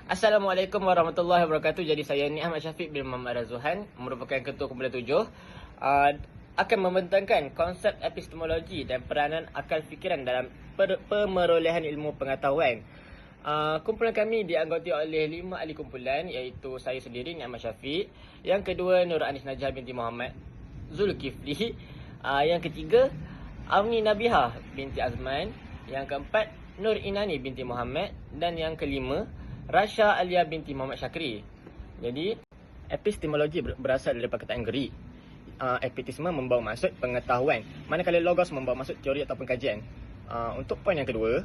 Assalamualaikum warahmatullahi wabarakatuh. Jadi saya ni Ahmad Syafiq bin Muhammad Razuhan, merupakan Ketua Kumpulan 7, akan membentangkan konsep epistemologi dan peranan akal fikiran dalam pemerolehan ilmu pengetahuan. Kumpulan kami dianggoti oleh 5 ahli kumpulan, iaitu saya sendiri ni Ahmad Syafiq, yang kedua Nur Anis Najah binti Muhammad Zulkifli, yang ketiga Amni Nabihah binti Azman, yang keempat Nur Inani binti Muhammad, dan yang kelima Rasha Alia binti Muhammad Syakri. Jadi, epistemologi berasal dari perkataan Greek. Epistisme membawa maksud pengetahuan, manakala logos membawa maksud teori ataupun kajian. Untuk poin yang kedua,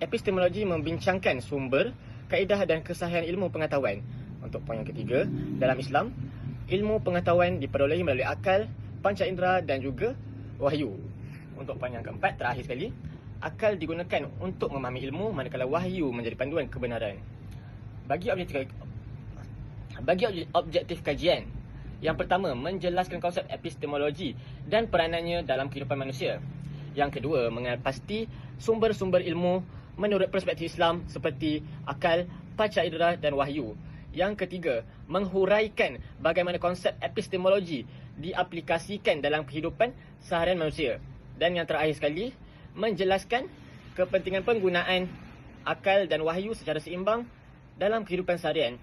epistemologi membincangkan sumber, kaedah dan kesahihan ilmu pengetahuan. Untuk poin yang ketiga, dalam Islam, ilmu pengetahuan diperolehi melalui akal, panca indera dan juga wahyu. Untuk poin yang keempat, terakhir sekali, akal digunakan untuk memahami ilmu, manakala wahyu menjadi panduan kebenaran. Bagi objektif kajian, yang pertama, menjelaskan konsep epistemologi dan peranannya dalam kehidupan manusia. Yang kedua, mengenal pasti sumber-sumber ilmu menurut perspektif Islam seperti akal, panca indera dan wahyu. Yang ketiga, menghuraikan bagaimana konsep epistemologi diaplikasikan dalam kehidupan seharian manusia. Dan yang terakhir sekali, menjelaskan kepentingan penggunaan akal dan wahyu secara seimbang dalam kehidupan seharian.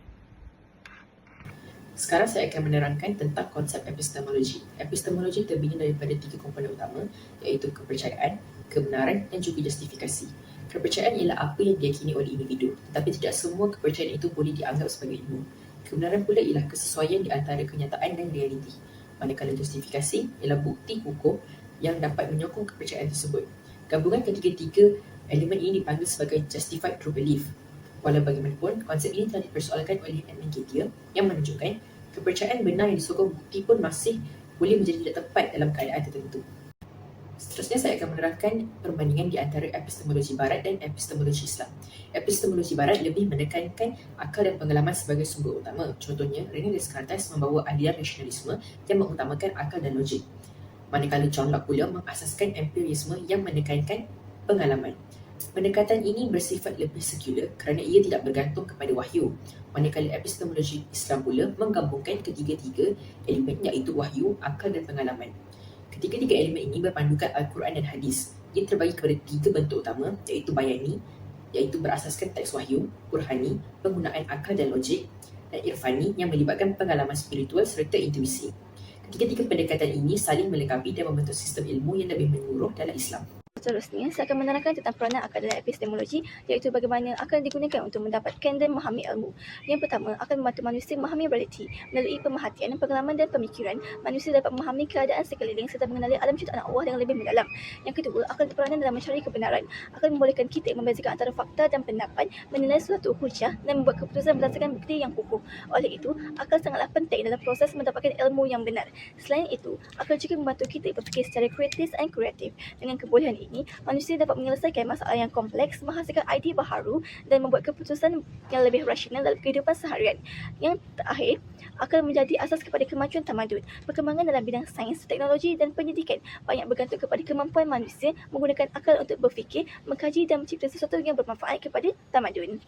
Sekarang saya akan menerangkan tentang konsep epistemologi. Epistemologi terdiri daripada 3 komponen utama, iaitu kepercayaan, kebenaran dan juga justifikasi. Kepercayaan ialah apa yang diyakini oleh individu, tetapi tidak semua kepercayaan itu boleh dianggap sebagai ilmu. Kebenaran pula ialah kesesuaian di antara kenyataan dan realiti. Manakala justifikasi ialah bukti hukum yang dapat menyokong kepercayaan tersebut. Gabungan ketiga-tiga elemen ini dipanggil sebagai justified true belief. Walau bagaimanapun, konsep ini telah dipersoalkan oleh Edmund Gettier yang menunjukkan kepercayaan benar yang disokong bukti pun masih boleh menjadi tidak tepat dalam keadaan tertentu. Seterusnya saya akan menerangkan perbandingan di antara epistemologi barat dan epistemologi Islam. Epistemologi barat lebih menekankan akal dan pengalaman sebagai sumber utama. Contohnya, René Descartes membawa aliran rasionalisme yang mengutamakan akal dan logik. Manakala John Locke pula mengasaskan empirisme yang menekankan pengalaman. Pendekatan ini bersifat lebih sekular kerana ia tidak bergantung kepada wahyu. Manakala epistemologi Islam pula menggabungkan ketiga-tiga elemen, iaitu wahyu, akal dan pengalaman. Ketiga-tiga elemen ini berpandukan Al-Quran dan Hadis. Ia terbagi kepada 3 bentuk utama, iaitu bayani, iaitu berasaskan teks wahyu, burhani, penggunaan akal dan logik, dan irfani yang melibatkan pengalaman spiritual serta intuisi. Ketiga-tiga pendekatan ini saling melengkapi dan membentuk sistem ilmu yang lebih menyeluruh dalam Islam. Seterusnya, saya akan menerangkan tentang peranan akal dalam epistemologi, iaitu bagaimana akal digunakan untuk mendapatkan dan memahami ilmu. Yang pertama, akal membantu manusia memahami realiti. Melalui pemerhatian, pengalaman dan pemikiran, manusia dapat memahami keadaan sekeliling serta mengenali alam ciptaan Allah dengan lebih mendalam. Yang kedua, akal berperanan dalam mencari kebenaran. Akal membolehkan kita membezakan antara fakta dan pendapat, menilai suatu hujah dan membuat keputusan berdasarkan bukti yang kukuh. Oleh itu, akal sangatlah penting dalam proses mendapatkan ilmu yang benar. Selain itu, akal juga membantu kita berfikir secara kritis dan kreatif. Dengan kebolehan ini, manusia dapat menyelesaikan masalah yang kompleks, menghasilkan idea baharu dan membuat keputusan yang lebih rasional dalam kehidupan seharian. Yang terakhir, akal menjadi asas kepada kemajuan tamadun. Perkembangan dalam bidang sains, teknologi dan pendidikan banyak bergantung kepada kemampuan manusia menggunakan akal untuk berfikir, mengkaji dan mencipta sesuatu yang bermanfaat kepada tamadun.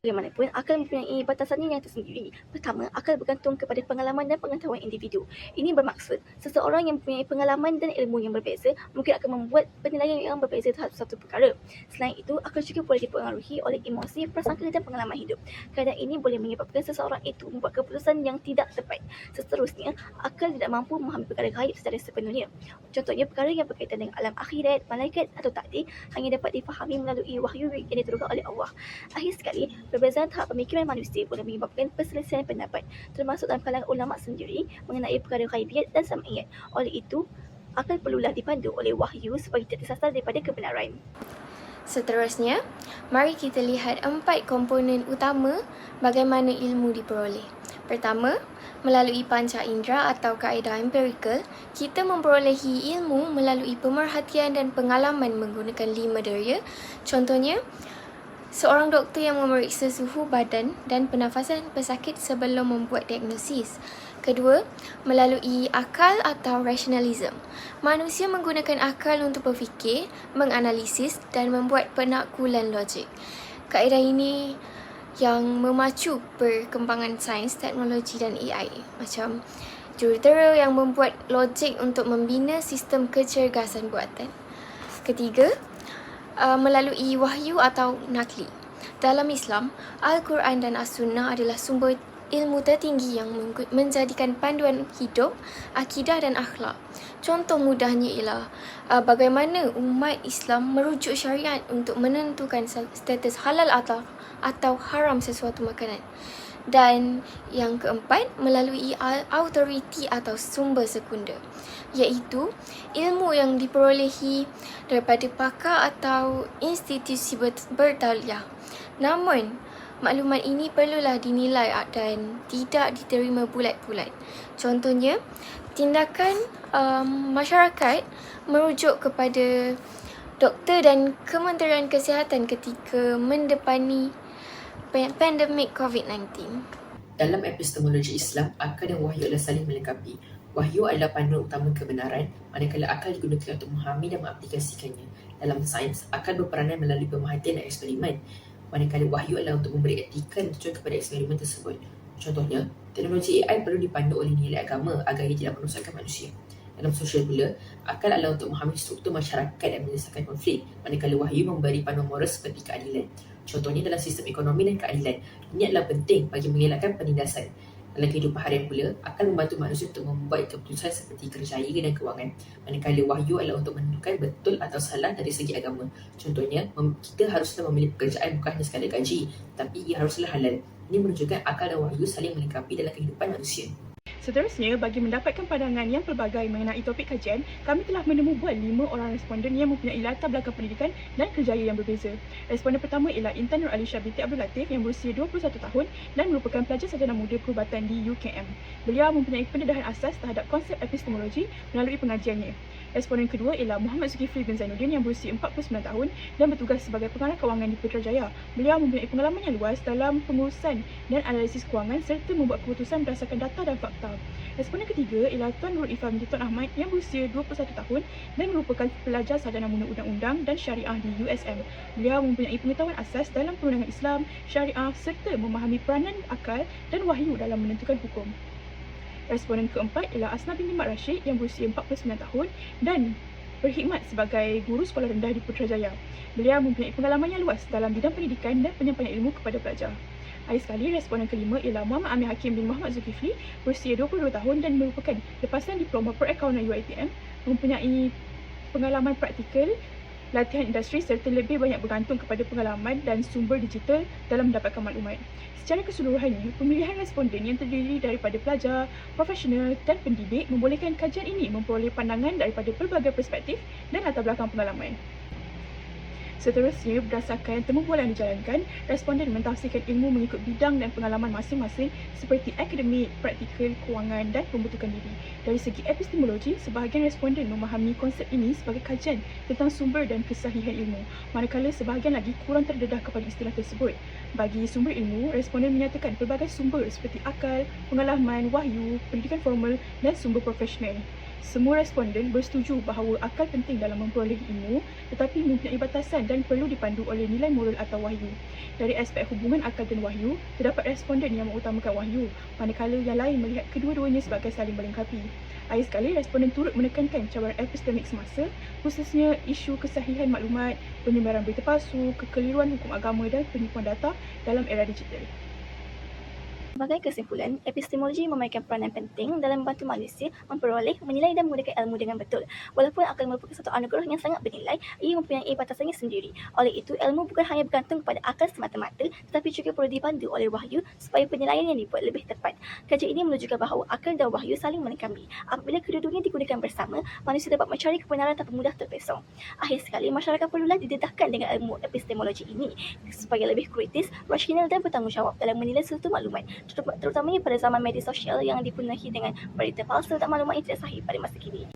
Bagaimanapun, akal mempunyai batasannya yang tersendiri. Pertama, akal bergantung kepada pengalaman dan pengetahuan individu. Ini bermaksud, seseorang yang mempunyai pengalaman dan ilmu yang berbeza mungkin akan membuat penilaian yang berbeza terhadap suatu perkara. Selain itu, akal juga boleh dipengaruhi oleh emosi, prasangka dan pengalaman hidup. Keadaan ini boleh menyebabkan seseorang itu membuat keputusan yang tidak tepat. Seterusnya, akal tidak mampu memahami perkara gaib secara sepenuhnya. Contohnya, perkara yang berkaitan dengan alam akhirat, malaikat atau takdir hanya dapat difahami melalui wahyu yang diturunkan oleh Allah. Akhir sekali, perbezaan tahap pemikiran manusia boleh menyebabkan perselisihan pendapat, termasuk dalam kalangan ulama sendiri mengenai perkara ghaibiyat dan sam'iyat. Oleh itu, akal perlulah dipandu oleh wahyu supaya tidak tersasar daripada kebenaran. Seterusnya, mari kita lihat 4 komponen utama bagaimana ilmu diperoleh. Pertama, melalui panca indera atau kaedah empirikal, kita memperolehi ilmu melalui pemerhatian dan pengalaman menggunakan 5 daya. Contohnya, seorang doktor yang memeriksa suhu badan dan pernafasan pesakit sebelum membuat diagnosis. Kedua, melalui akal atau rationalism. Manusia menggunakan akal untuk berfikir, menganalisis dan membuat penaklukan logik. Kaedah ini yang memacu perkembangan sains, teknologi dan AI. Macam jurutera yang membuat logik untuk membina sistem kecergasan buatan. Ketiga, melalui wahyu atau nakli. Dalam Islam, Al-Quran dan As-Sunnah adalah sumber ilmu tertinggi yang menjadikan panduan hidup, akidah dan akhlak. Contoh mudahnya ialah bagaimana umat Islam merujuk syariat untuk menentukan status halal atau haram sesuatu makanan. Dan yang keempat, melalui autoriti atau sumber sekunder, iaitu ilmu yang diperolehi daripada pakar atau institusi bertauliah. Namun, maklumat ini perlulah dinilai dan tidak diterima bulat-bulat. Contohnya, tindakan masyarakat merujuk kepada doktor dan Kementerian Kesihatan ketika mendepani pandemik COVID-19. Dalam epistemologi Islam, akal dan wahyu adalah saling melengkapi. Wahyu adalah panduan utama kebenaran, manakala akal digunakan untuk memahami dan mengaplikasikannya. Dalam sains, akal berperanan melalui pemerhatian dan eksperimen, manakala wahyu adalah untuk memberi etika dan tujuan kepada eksperimen tersebut. Contohnya, teknologi AI perlu dipandu oleh nilai agama agar ia tidak merosakkan manusia. Dalam sosial pula, akal adalah untuk memahami struktur masyarakat dan menyelesaikan konflik, manakala wahyu memberi panduan moral seperti keadilan. Contohnya dalam sistem ekonomi dan keadilan, ini adalah penting bagi mengelakkan penindasan. Dalam kehidupan harian pula, akan membantu manusia untuk membuat keputusan seperti kerjaya dan kewangan, manakala wahyu adalah untuk menentukan betul atau salah dari segi agama. Contohnya, kita haruslah memilih pekerjaan bukan hanya sekadar gaji, tapi ia haruslah halal. Ini menunjukkan akal dan wahyu saling melengkapi dalam kehidupan manusia. Seterusnya, bagi mendapatkan pandangan yang pelbagai mengenai topik kajian, kami telah menemu buat 5 orang responden yang mempunyai latar belakang pendidikan dan kerjaya yang berbeza. Responden pertama ialah Intan Nur Alisha binti Abdul Latif yang berusia 21 tahun dan merupakan pelajar sarjana muda perubatan di UKM. Beliau mempunyai pendedahan asas terhadap konsep epistemologi melalui pengajiannya. Responden kedua ialah Muhammad Zulkifli bin Zainuddin yang berusia 49 tahun dan bertugas sebagai pengarah kewangan di Putrajaya. Beliau mempunyai pengalaman yang luas dalam pengurusan dan analisis kewangan serta membuat keputusan berdasarkan data dan fakta. Responden ketiga ialah Tuan Nurul Ifah binti Tuan Ahmad yang berusia 21 tahun dan merupakan pelajar sarjana muda undang-undang dan syariah di USM. Beliau mempunyai pengetahuan asas dalam perundangan Islam, syariah serta memahami peranan akal dan wahyu dalam menentukan hukum. Responden keempat ialah Asna binti Mat Rashid yang berusia 49 tahun dan berkhidmat sebagai guru sekolah rendah di Putrajaya. Beliau mempunyai pengalaman yang luas dalam bidang pendidikan dan penyampaian ilmu kepada pelajar. Akhir sekali, responden kelima ialah Muhammad Amir Hakim bin Muhammad Zulkifli berusia 22 tahun dan merupakan lepasan diploma perakaunan UiTM, mempunyai pengalaman praktikal, latihan industri serta lebih banyak bergantung kepada pengalaman dan sumber digital dalam mendapatkan maklumat. Secara keseluruhannya, pemilihan responden yang terdiri daripada pelajar, profesional dan pendidik membolehkan kajian ini memperoleh pandangan daripada pelbagai perspektif dan latar belakang pengalaman. Seterusnya, berdasarkan temubual yang dijalankan, responden mentafsirkan ilmu mengikut bidang dan pengalaman masing-masing seperti akademik, praktikal, kewangan dan pembentukan diri. Dari segi epistemologi, sebahagian responden memahami konsep ini sebagai kajian tentang sumber dan kesahihan ilmu, manakala sebahagian lagi kurang terdedah kepada istilah tersebut. Bagi sumber ilmu, responden menyatakan pelbagai sumber seperti akal, pengalaman, wahyu, pendidikan formal dan sumber profesional. Semua responden bersetuju bahawa akal penting dalam memperoleh ilmu tetapi mempunyai batasan dan perlu dipandu oleh nilai moral atau wahyu. Dari aspek hubungan akal dan wahyu, terdapat responden yang mengutamakan wahyu, manakala yang lain melihat kedua-duanya sebagai saling melengkapi. Akhir sekali, responden turut menekankan cabaran epistemik semasa, khususnya isu kesahihan maklumat, penyebaran berita palsu, kekeliruan hukum agama dan penipuan data dalam era digital. Sebagai kesimpulan, epistemologi memainkan peranan penting dalam membantu manusia memperoleh, menilai dan menggunakan ilmu dengan betul. Walaupun akal merupakan satu anugerah yang sangat bernilai, ia mempunyai batasannya sendiri. Oleh itu, ilmu bukan hanya bergantung kepada akal semata-mata, tetapi juga perlu dipandu oleh wahyu supaya penilaian yang dibuat lebih tepat. Kajian ini menunjukkan bahawa akal dan wahyu saling melengkapi. Apabila kedua-duanya digunakan bersama, manusia dapat mencari kebenaran tanpa mudah terpesong. Akhir sekali, masyarakat perlulah didedahkan dengan ilmu epistemologi ini supaya lebih kritis, rasional dan bertanggungjawab dalam menilai sesuatu maklumat, terutamanya pada zaman media sosial yang dipenuhi dengan berita palsu dan maklumat yang tidak sahih pada masa kini.